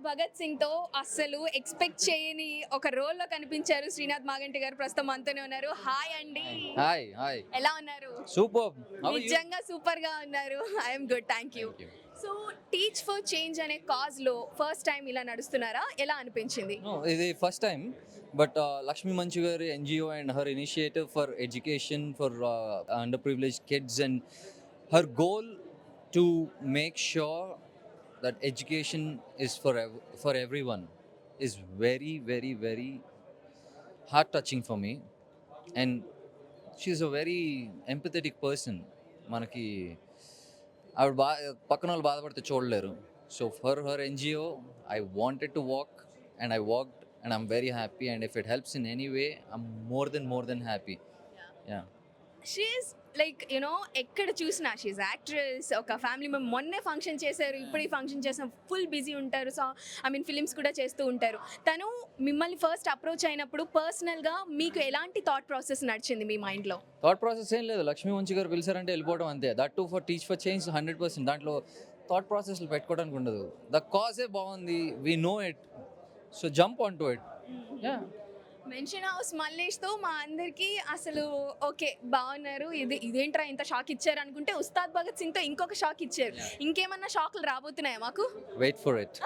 భగత్ సింగ్ తో అస్సలు ఎక్స్పెక్ట్ చేయని ఒక రోల్ లో కనిపించారు శ్రీనాథ్ మాగంటి గారు. ప్రస్తుతం మనతోనే ఉన్నారు. హాయ్ అండి, హాయ్ హాయ్ ఎలా ఉన్నారు? సూపర్ నిజంగా సూపర్ గా ఉన్నారు. I'm good, thank you. So teach for change అనే కాజ్ లో ఫస్ట్ టైం ఇలా నడుస్తున్నారా? ఎలా అనిపించింది? ఇది ఫస్ట్ టైం బట్ లక్ష్మీ మంచు గారి NGO and her initiative for education for under privilege kids and her goal to make sure that education is for everyone is very very very heart touching for me, and she's a very empathetic person. మనకి ఆవిడ పక్కన వాళ్ళు బాధపడితే చూడలేరు. So for her NGO I wanted to walk and I walked and I'm very happy, and if it helps in any way I'm more than happy. Yeah she's like you know ఎక్కడ చూసినా she's actress, ఒక family member. మొన్నే function చేశారు, ఇప్పుడు ఈ function చేసాం, full busy ఉంటారు. So I mean films కూడా చేస్తూ ఉంటారు. తను మిమ్మల్ని ఫస్ట్ అప్రోచ్ అయినప్పుడు పర్సనల్గా మీకు ఎలాంటి థాట్ ప్రాసెస్ నడిచింది మీ మైండ్లో? థాట్ ప్రాసెస్ ఏం లేదు, లక్ష్మీ మంచి గారు పిలిచారంటే వెళ్ళిపోవడం అంతే. That to for teach for change 100%. దాంట్లో థాట్ ప్రాసెస్లు పెట్టుకోవడానికి ఉండదు. ద కాజే బాగుంది, we know it, so jump on to it. Yeah mention house మల్లేష్తో మా అందరికీ అసలు ఓకే బాగున్నారు, ఇదేంట్రా ఇంత షాక్ ఇచ్చారు అనుకుంటే ఉస్తాద్ భగత్ సింగ్తో ఇంకొక షాక్ ఇచ్చారు. ఇంకేమన్నా షాక్లు రాబోతున్నాయా మాకు? Wait for it.